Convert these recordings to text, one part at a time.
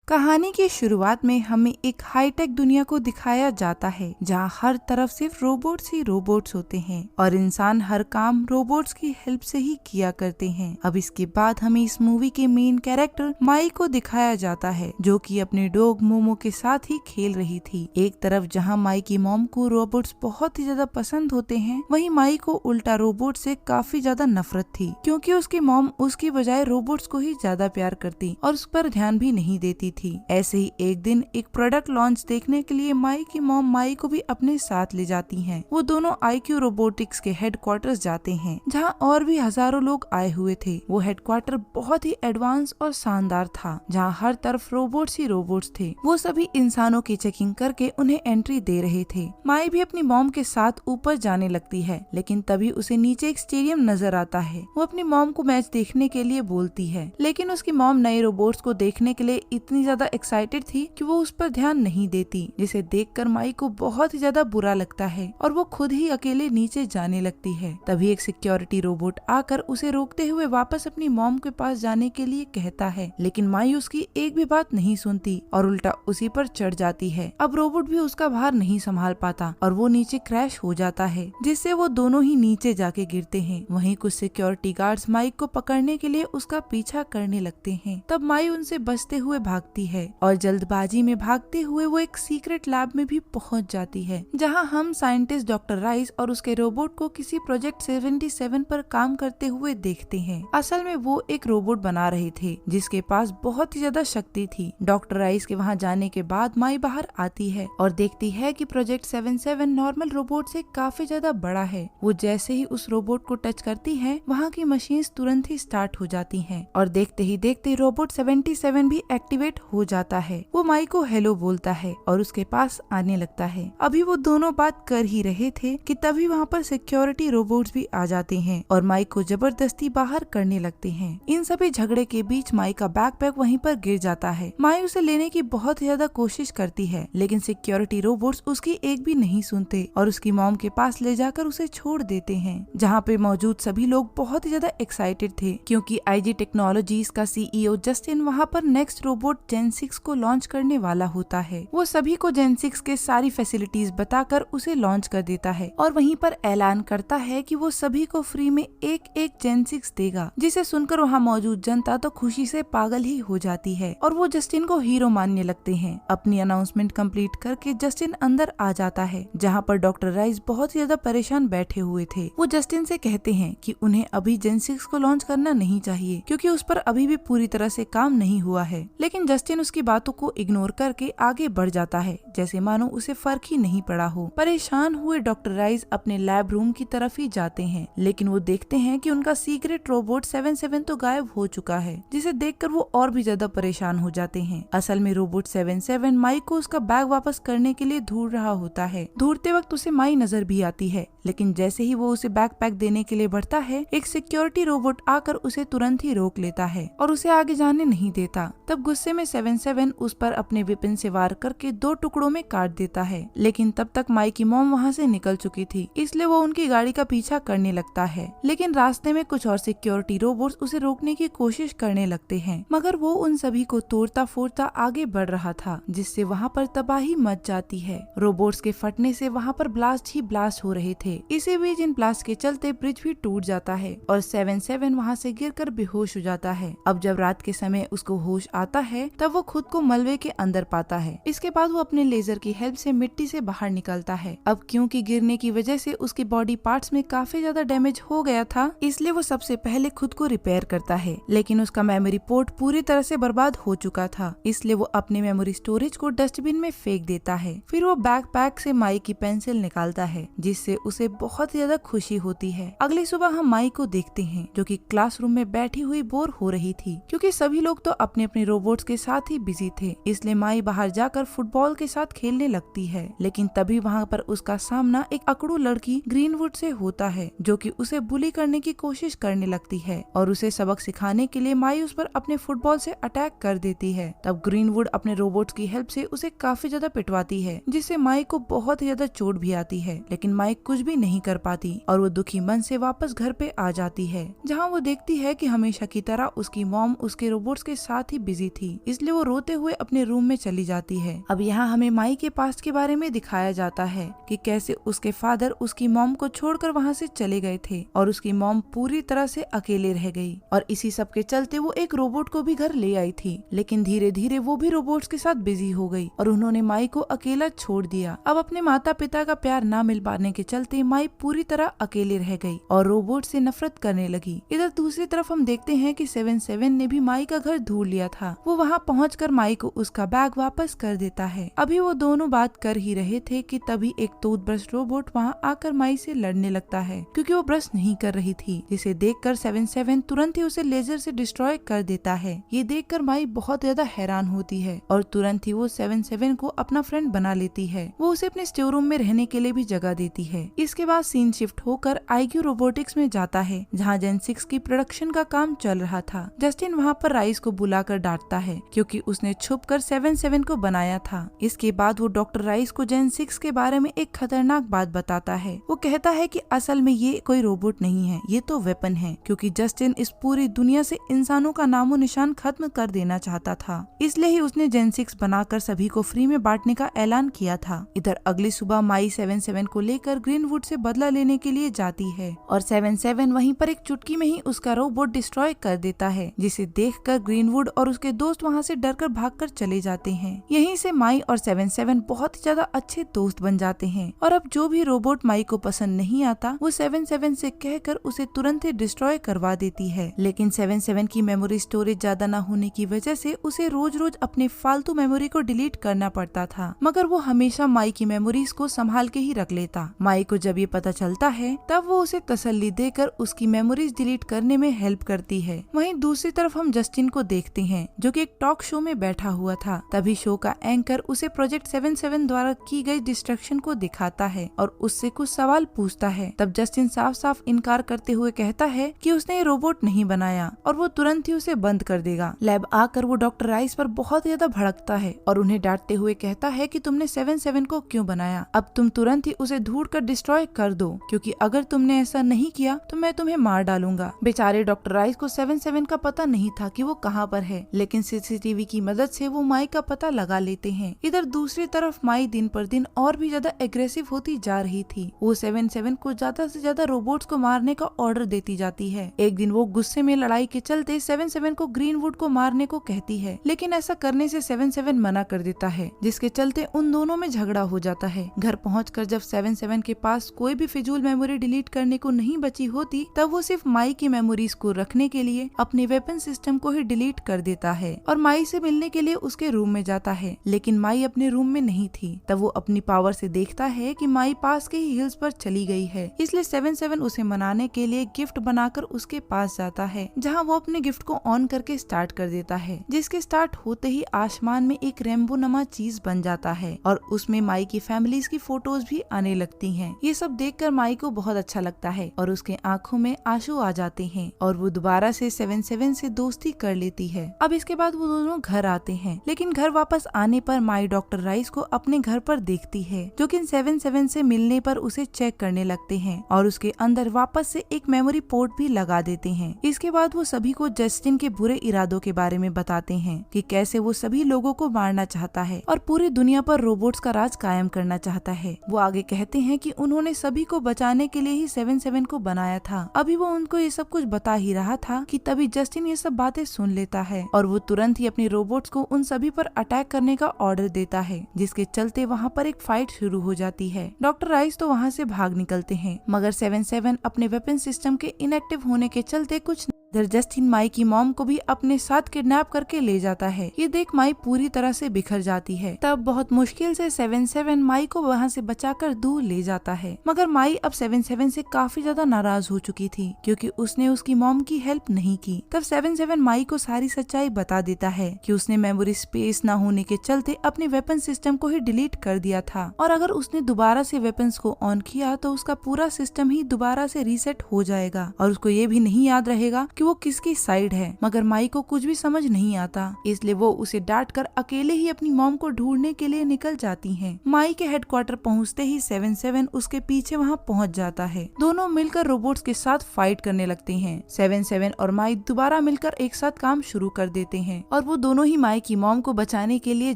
कहानी की शुरुआत में हमें एक हाईटेक दुनिया को दिखाया जाता है जहाँ हर तरफ सिर्फ रोबोट्स ही रोबोट्स होते हैं और इंसान हर काम रोबोट्स की हेल्प से ही किया करते हैं। अब इसके बाद हमें इस मूवी के मेन कैरेक्टर माई को दिखाया जाता है जो कि अपने डॉग मोमो के साथ ही खेल रही थी। एक तरफ जहाँ माई की मॉम को रोबोट्स बहुत ही ज्यादा पसंद होते हैं, वहीं माई को उल्टा रोबोट से काफी ज्यादा नफरत थी क्योंकि उसकी मॉम उसकी बजाय रोबोट्स को ही ज्यादा प्यार करती और उस पर ध्यान भी नहीं देती थी। ऐसे ही एक दिन एक प्रोडक्ट लॉन्च देखने के लिए माई की मॉम माई को भी अपने साथ ले जाती हैं। वो दोनों IQ रोबोटिक्स के हेडक्वार्टर्स जाते हैं जहां और भी हजारों लोग आए हुए थे। वो हेडक्वार्टर बहुत ही एडवांस और शानदार था जहां हर तरफ रोबोट्स ही रोबोट्स थे। वो सभी इंसानों की चेकिंग करके उन्हें एंट्री दे रहे थे। माई भी अपनी मॉम के साथ ऊपर जाने लगती है, लेकिन तभी उसे नीचे एक स्टेडियम नजर आता है। वो अपनी मॉम को मैच देखने के लिए बोलती है, लेकिन उसकी मॉम नए रोबोट्स को देखने के लिए इतनी ज्यादा एक्साइटेड थी कि वो उस पर ध्यान नहीं देती, जिसे देखकर माई को बहुत ही ज्यादा बुरा लगता है और वो खुद ही अकेले नीचे जाने लगती है। तभी एक सिक्योरिटी रोबोट आकर उसे रोकते हुए वापस अपनी मॉम के पास जाने के लिए कहता है, लेकिन माई उसकी एक भी बात नहीं सुनती और उल्टा उसी पर चढ़ जाती है। अब रोबोट भी उसका भार नहीं संभाल पाता और वो नीचे क्रैश हो जाता है, जिससे वो दोनों ही नीचे जाके गिरते हैं। वहीं कुछ सिक्योरिटी गार्ड्स माइक को पकड़ने के लिए उसका पीछा करने लगते हैं। तब माई उनसे बचते हुए भागती है और जल्दबाजी में भागते हुए वो एक सीक्रेट लैब में भी पहुंच जाती है, जहां हम साइंटिस्ट डॉक्टर राइस और उसके रोबोट को किसी प्रोजेक्ट 77 पर काम करते हुए देखते हैं। असल में वो एक रोबोट बना रहे थे जिसके पास बहुत ही ज्यादा शक्ति थी। डॉक्टर राइस के वहां जाने के बाद माई बाहर आती है और देखती है कि प्रोजेक्ट 77 नॉर्मल रोबोट से काफी ज्यादा बड़ा है। वो जैसे ही उस रोबोट को टच करती है, वहाँ की मशीन्स तुरंत ही स्टार्ट हो जाती हैं और देखते ही देखते रोबोट 77 भी एक्टिवेट हो जाता है। वो माई को हेलो बोलता है और उसके पास आने लगता है। अभी वो दोनों बात कर ही रहे थे कि तभी वहाँ पर सिक्योरिटी रोबोट्स भी आ जाते हैं और माई को जबरदस्ती बाहर करने लगते हैं। इन सभी झगड़े के बीच माई का बैकपैक वहीं पर गिर जाता है। माई उसे लेने की बहुत ज्यादा कोशिश करती है, लेकिन सिक्योरिटी रोबोट्स उसकी एक भी नहीं सुनते और उसकी मॉम के पास ले जाकर उसे छोड़ देते हैं, जहाँ पे मौजूद सभी लोग बहुत ही ज्यादा एक्साइटेड थे क्योंकि IG टेक्नोलॉजीज का CEO जस्टिन वहाँ पर नेक्स्ट रोबोट जेन 6 को लॉन्च करने वाला होता है। वो सभी को जेन 6 के सारी फैसिलिटीज बताकर उसे लॉन्च कर देता है और वहीं पर ऐलान करता है कि वो सभी को फ्री में एक जेन 6 देगा, जिसे सुनकर वहाँ मौजूद जनता तो खुशी से पागल ही हो जाती है और वो जस्टिन को हीरो मानने लगते हैं। अपनी अनाउंसमेंट कंप्लीट करके जस्टिन अंदर आ जाता है, जहाँ पर डॉक्टर राइस बहुत ज्यादा परेशान बैठे हुए थे। वो जस्टिन से कहते हैं कि उन्हें अभी जेन 6 को लॉन्च करना नहीं चाहिए क्योंकि उस पर अभी भी पूरी तरह से काम नहीं हुआ है, लेकिन जस्टिन उसकी बातों को इग्नोर करके आगे बढ़ जाता है जैसे मानो उसे फर्क ही नहीं पड़ा हो। परेशान हुए डॉक्टर राइस अपने लैब रूम की तरफ ही जाते हैं, लेकिन वो देखते हैं कि उनका सीक्रेट रोबोट 77 तो गायब हो चुका है, जिसे देखकर वो और भी ज्यादा परेशान हो जाते हैं। असल में रोबोट 77 माई को उसका बैग वापस करने के लिए ढूंढ रहा होता है। ढूंढते वक्त उसे माई नजर भी आती है, लेकिन जैसे ही वो उसे बैकपैक देने के लिए बढ़ता है, एक सिक्योरिटी रोबोट आकर उसे तुरंत ही रोक लेता है और उसे आगे जाने नहीं देता। तब गुस्से में 77 उस पर अपने वेपन से वार करके 2 टुकड़ों में काट देता है, लेकिन तब तक माई की मॉम वहाँ से निकल चुकी थी, इसलिए वो उनकी गाड़ी का पीछा करने लगता है। लेकिन रास्ते में कुछ और सिक्योरिटी रोबोट्स उसे रोकने की कोशिश करने लगते हैं, मगर वो उन सभी को तोड़ता फोड़ता आगे बढ़ रहा था, जिससे वहाँ पर तबाही मच जाती है। रोबोट्स के फटने से वहाँ पर ब्लास्ट ही ब्लास्ट हो रहे थे। इसी बीच इन ब्लास्ट के चलते ब्रिज भी टूट जाता है और 77 वहाँ से गिरकर बेहोश हो जाता है। अब जब रात के समय उसको होश आता है, तब वो खुद को मलबे के अंदर पाता है। इसके बाद वो अपने लेजर की हेल्प से मिट्टी से बाहर निकलता है। अब क्योंकि गिरने की वजह से उसके बॉडी पार्ट्स में काफी ज्यादा डैमेज हो गया था, इसलिए वो सबसे पहले खुद को रिपेयर करता है, लेकिन उसका मेमोरी पोर्ट पूरी तरह से बर्बाद हो चुका था, इसलिए वो अपने मेमोरी स्टोरेज को डस्टबिन में फेंक देता है। फिर वो बैकपैक से माई की पेंसिल निकालता है, जिससे उसे बहुत ज्यादा खुशी होती है। अगली सुबह हम माई को देखते हैं जो कि क्लासरूम में बैठी हुई बोर हो रही थी क्योंकि सभी लोग तो अपने अपने रोबोट्स के साथ ही बिजी थे, इसलिए माई बाहर जाकर फुटबॉल के साथ खेलने लगती है। लेकिन तभी वहाँ पर उसका सामना एक अकड़ू लड़की ग्रीनवुड से होता है जो कि उसे बुली करने की कोशिश करने लगती है और उसे सबक सिखाने के लिए माई उस पर अपने फुटबॉल से अटैक कर देती है। तब ग्रीनवुड अपने रोबोट्स की हेल्प से उसे काफी ज्यादा पिटवाती है, जिससे माई को बहुत ज्यादा चोट भी आती है, लेकिन माई कुछ भी नहीं कर पाती और वो दुखी मन से वापस घर पे आ जाती है, जहाँ वो देखती है कि हमेशा की तरह उसकी मॉम उसके रोबोट्स के साथ ही बिजी थी, इसलिए वो रोते हुए अपने रूम में चली जाती है। अब यहाँ हमें माई के पास्ट के बारे में दिखाया जाता है कि कैसे उसके फादर उसकी मॉम को छोड़कर वहाँ से चले गए थे और उसकी मॉम पूरी तरह से अकेले रह गई और इसी सब के चलते वो एक रोबोट को भी घर ले आई थी, लेकिन धीरे धीरे वो भी रोबोट्स के साथ बिजी हो गई और उन्होंने माई को अकेला छोड़ दिया। अब अपने माता पिता का प्यार ना मिल पाने के चलते माई पूरी तरह अकेले रह गई और रोबोट से नफरत करने लगी। इधर दूसरी तरफ हम देखते हैं कि 77 ने भी माई का घर ढूंढ लिया था। वो वहाँ पहुँचकर माई को उसका बैग वापस कर देता है। अभी वो दोनों बात कर ही रहे थे कि तभी एक टूथब्रश रोबोट वहाँ आकर माई से लड़ने लगता है क्योंकि वो ब्रश नहीं कर रही थी, जिसे देखकर 77 तुरंत ही उसे लेजर से डिस्ट्रॉय कर देता है। ये देखकर माई बहुत ज्यादा हैरान होती है और तुरंत ही वो 77 को अपना फ्रेंड बना लेती है। वो उसे अपने स्टोर रूम में रहने के लिए भी जगह देती है। इसके बाद सीन शिफ्ट होकर IQ रोबोटिक्स में जाता है जहाँ जेन 6 की प्रोडक्शन का काम चल रहा था। जस्टिन वहाँ पर राइस को बुलाकर डांटता है क्योंकि उसने छुपकर 77 को बनाया था। इसके बाद वो डॉक्टर राइस को जेन 6 के बारे में एक खतरनाक बात बताता है। वो कहता है कि असल में ये कोई रोबोट नहीं है, ये तो वेपन है, क्योंकि जस्टिन इस पूरी दुनिया से इंसानों का नामो निशान खत्म कर देना चाहता था। इसलिए ही उसने जेन 6 बनाकर सभी को फ्री में बांटने का ऐलान किया था। इधर अगली सुबह माई 77 को लेकर ग्रीनवुड से बदला लेने के लिए जाती है और 77 वहीं पर एक चुटकी में ही उसका रोबोट डिस्ट्रॉय कर देता है, जिसे देखकर ग्रीनवुड और उसके दोस्त वहाँ से डरकर भागकर चले जाते हैं। यहीं से माई और 77 बहुत ही ज्यादा अच्छे दोस्त बन जाते हैं और अब जो भी रोबोट माई को पसंद नहीं आता वो 77 से कहकर उसे तुरंत ही डिस्ट्रॉय करवा देती है। लेकिन 77 की मेमोरी स्टोरेज ज्यादा न होने की वजह से उसे रोज रोज अपने फालतू मेमोरी को डिलीट करना पड़ता था, मगर वो हमेशा माई की मेमोरीज को संभाल के ही रख लेता। माई को जब ये पता चलता है तब वो उसे तसल्ली देकर उसकी मेमोरीज डिलीट करने में हेल्प करती है। वहीं दूसरी तरफ हम जस्टिन को देखते हैं जो कि एक टॉक शो में बैठा हुआ था। तभी शो का एंकर उसे प्रोजेक्ट 77 द्वारा की गई डिस्ट्रक्शन को दिखाता है और उससे कुछ सवाल पूछता है। तब जस्टिन साफ साफ इनकार करते हुए कहता है कि उसने ये रोबोट नहीं बनाया और वो तुरंत ही उसे बंद कर देगा। लैब आकर वो डॉक्टर राइस पर बहुत ज्यादा भड़कता है और उन्हें डांटते हुए कहता है कि तुमने 77 को क्यों बनाया, अब तुम तुरंत ही उसे ढूंढ कर डिस्ट्रॉय कर दो, क्योंकि अगर तुमने ऐसा नहीं किया तो मैं तुम्हें मार डालूंगा। बेचारे डॉक्टर राइस को 77 का पता नहीं था कि वो कहाँ पर है, लेकिन सीसीटीवी की मदद से वो माई का पता लगा लेते हैं। इधर दूसरी तरफ माई दिन पर दिन और भी ज्यादा एग्रेसिव होती जा रही थी। वो 77 को ज्यादा से ज्यादा रोबोट्स को मारने का ऑर्डर देती जाती है। एक दिन वो गुस्से में लड़ाई के चलते 77 को ग्रीनवुड को मारने को कहती है, लेकिन ऐसा करने से 77 मना कर देता है, जिसके चलते उन दोनों में झगड़ा हो जाता है। घर पहुंचकर जब 77 के पास कोई भी फिजूल मेमोरी डिलीट करने को नहीं बची होती, तब वो सिर्फ माई की मेमोरीज को रखने के लिए अपने वेपन सिस्टम को ही डिलीट कर देता है और माई से मिलने के लिए उसके रूम में जाता है। लेकिन माई अपने रूम में नहीं थी। तब वो अपनी पावर से देखता है कि माई पास के ही हिल्स पर चली गई है, इसलिए 77 उसे मनाने के लिए गिफ्ट बनाकर उसके पास जाता है, जहाँ वो अपने गिफ्ट को ऑन करके स्टार्ट कर देता है, जिसके स्टार्ट होते ही आसमान में एक रेनबो नमा चीज बन जाता है और उसमें माई की फैमिलीज की फोटोज भी आने लगती हैं। ये सब देखकर माई को बहुत अच्छा लगता है और उसके आंखों में आंसू आ जाते हैं और वो दोबारा से 77 से दोस्ती कर लेती है। अब इसके बाद वो दोनों घर आते हैं, लेकिन घर वापस आने पर माई डॉक्टर राइस को अपने घर पर देखती है, जो कि 77 से मिलने पर उसे चेक करने लगते हैं और उसके अंदर वापस से एक मेमोरी पोर्ट भी लगा देते हैं। इसके बाद वो सभी को जस्टिन के बुरे इरादों के बारे में बताते हैं कि कैसे वो सभी लोगों को मारना चाहता है और पूरी दुनिया पर रोबोट्स का राज कायम करना चाहता है। वो आगे कहते हैं कि उन्होंने सभी को बचाने के लिए ही 77 को बनाया था। अभी वो उनको ये सब कुछ बता ही रहा था कि तभी जस्टिन ये सब बातें सुन लेता है और वो तुरंत ही अपने रोबोट्स को उन सभी पर अटैक करने का ऑर्डर देता है, जिसके चलते वहाँ पर एक फाइट शुरू हो जाती है। डॉक्टर राइस तो वहाँ से भाग निकलते हैं, मगर 77 अपने वेपन सिस्टम के इनएक्टिव होने के चलते कुछ इधर जस्टिन माई की मॉम को भी अपने साथ किडनैप करके ले जाता है। ये देख माई पूरी तरह से बिखर जाती है। तब बहुत मुश्किल से 77 माई को वहाँ से बचाकर दूर ले जाता है, मगर माई अब 77 से काफी ज्यादा नाराज हो चुकी थी क्योंकि उसने उसकी मॉम की हेल्प नहीं की। तब 77 माई को सारी सच्चाई बता देता है कि उसने मेमोरी स्पेस न होने के चलते अपने वेपन सिस्टम को ही डिलीट कर दिया था और अगर उसने दोबारा से वेपन्स को ऑन किया तो उसका पूरा सिस्टम ही दोबारा से रीसेट हो जाएगा और उसको ये भी नहीं याद रहेगा कि वो किसकी साइड है, मगर माई को कुछ भी समझ नहीं आता, इसलिए वो उसे डांट कर अकेले ही अपनी मॉम को ढूंढने के लिए निकल जाती हैं। माई के हेडक्वार्टर पहुंचते ही 77 उसके पीछे वहां पहुंच जाता है। दोनों मिलकर रोबोट्स के साथ फाइट करने लगते हैं। 77 और माई दोबारा मिलकर एक साथ काम शुरू कर देते हैं और वो दोनों ही माई की मॉम को बचाने के लिए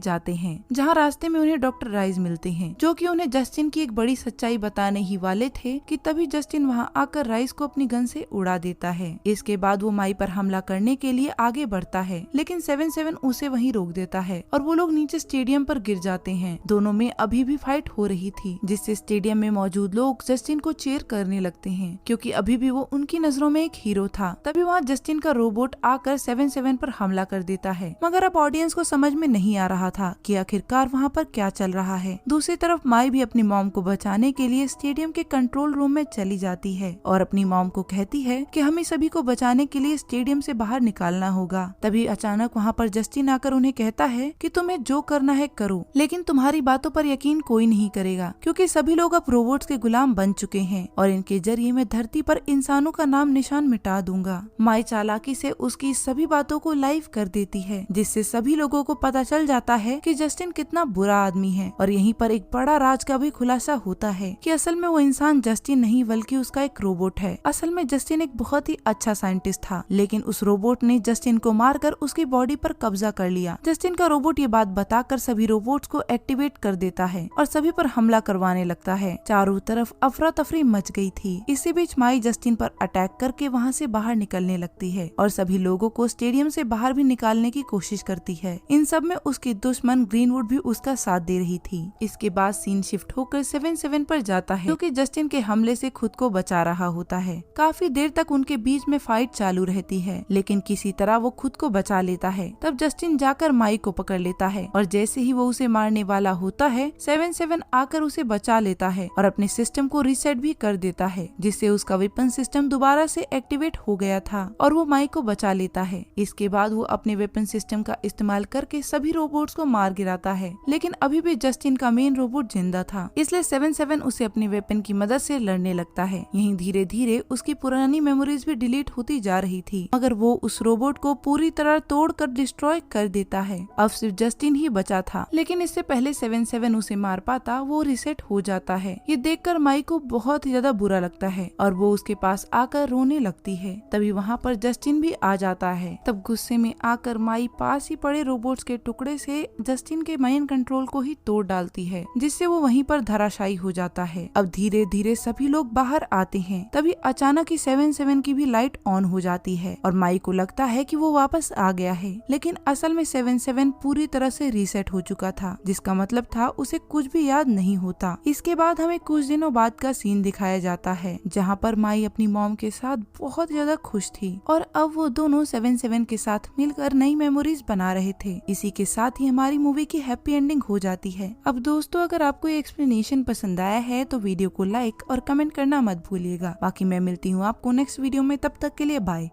जाते हैं, जहाँ रास्ते में उन्हें डॉक्टर राइज मिलते हैं, जो कि उन्हें जस्टिन की एक बड़ी सच्चाई बताने ही वाले थे कि तभी जस्टिन वहाँ आकर राइज को अपनी गन से उड़ा देता है। इसके बाद वो माई पर हमला करने के लिए आगे बढ़ता है, लेकिन 77 उसे वहीं रोक देता है और वो लोग नीचे स्टेडियम पर गिर जाते हैं। दोनों में अभी भी फाइट हो रही थी, जिससे स्टेडियम में मौजूद लोग जस्टिन को चीयर करने लगते हैं, क्योंकि अभी भी वो उनकी नजरों में एक हीरो था। तभी वहाँ जस्टिन का रोबोट आकर 77 पर हमला कर देता है, मगर अब ऑडियंस को समझ में नहीं आ रहा था कि आखिरकार वहाँ पर क्या चल रहा है। दूसरी तरफ माई भी अपनी मॉम को बचाने के लिए स्टेडियम के कंट्रोल रूम में चली जाती है और अपनी मॉम को कहती है कि हमें सभी को बचाने के लिए स्टेडियम से बाहर निकालना होगा। तभी अचानक वहाँ पर जस्टिन आकर उन्हें कहता है कि तुम्हें जो करना है करो, लेकिन तुम्हारी बातों पर यकीन कोई नहीं करेगा, क्योंकि सभी लोग अब रोबोट्स के गुलाम बन चुके हैं और इनके जरिए मैं धरती पर इंसानों का नाम निशान मिटा दूंगा। माई चालाकी से उसकी सभी बातों को लाइव कर देती है, जिससे सभी लोगों को पता चल जाता है कि जस्टिन कितना बुरा आदमी है। और यहीं पर एक बड़ा राज का भी खुलासा होता है कि असल में वो इंसान जस्टिन नहीं बल्कि उसका एक रोबोट है। असल में जस्टिन एक बहुत ही अच्छा साइंटिस्ट था, लेकिन उस रोबोट ने जस्टिन को मारकर उसकी बॉडी पर कब्जा कर लिया। जस्टिन का रोबोट ये बात बताकर सभी रोबोट्स को एक्टिवेट कर देता है और सभी पर हमला करवाने लगता है। चारों तरफ अफरा तफरी मच गई थी। इसी बीच माई जस्टिन पर अटैक करके वहाँ से बाहर निकलने लगती है और सभी लोगों को स्टेडियम से बाहर भी निकालने की कोशिश करती है। इन सब में उसकी दुश्मन ग्रीनवुड भी उसका साथ दे रही थी। इसके बाद सीन शिफ्ट होकर 77 पर जाता है, जो कि जस्टिन के हमले से खुद को बचा रहा होता है। काफी देर तक उनके बीच में फाइट चालू रहती है, लेकिन किसी तरह वो खुद को बचा लेता है। तब जस्टिन जाकर माई को पकड़ लेता है और जैसे ही वो उसे मारने वाला होता है, 77 आकर उसे बचा लेता है और अपने सिस्टम को रीसेट भी कर देता है, जिससे उसका वेपन सिस्टम दोबारा से एक्टिवेट हो गया था और वो माई को बचा लेता है। इसके बाद वो अपने वेपन सिस्टम का इस्तेमाल करके सभी रोबोट्स को मार गिराता है, लेकिन अभी भी जस्टिन का मेन रोबोट जिंदा था, इसलिए 77 उसे अपने वेपन की मदद से लड़ने लगता है। यहीं धीरे धीरे उसकी पुरानी मेमोरीज भी डिलीट होती जा रही थी, मगर वो उस रोबोट को पूरी तरह तोड़कर डिस्ट्रॉय कर देता है। अब सिर्फ जस्टिन ही बचा था, लेकिन इससे पहले 77 उसे मार पाता वो रिसेट हो जाता है। ये देखकर माई को बहुत ही ज्यादा बुरा लगता है और वो उसके पास आकर रोने लगती है। तभी वहाँ पर जस्टिन भी आ जाता है। तब गुस्से में आकर माई पास ही पड़े रोबोट्स के टुकड़े से जस्टिन के माइंड कंट्रोल को ही तोड़ डालती है, जिससे वो वहीं पर धराशायी हो जाता है। अब धीरे धीरे सभी लोग बाहर आते हैं। तभी अचानक ही 77 की भी लाइट ऑन हो जाती है और माई को लगता है कि वो वापस आ गया है, लेकिन असल में 77 पूरी तरह से रीसेट हो चुका था, जिसका मतलब था उसे कुछ भी याद नहीं होता। इसके बाद हमें कुछ दिनों बाद का सीन दिखाया जाता है, जहाँ पर माई अपनी मॉम के साथ बहुत ज्यादा खुश थी और अब वो दोनों 77 के साथ मिलकर नई मेमोरीज बना रहे थे। इसी के साथ ही हमारी मूवी की हैप्पी एंडिंग हो जाती है। अब दोस्तों, अगर आपको ये एक्सप्लेनेशन पसंद आया है तो वीडियो को लाइक और कमेंट करना मत भूलिएगा। बाकी मैं मिलती हूँ आपको नेक्स्ट वीडियो में, तब तक के लिए बाय।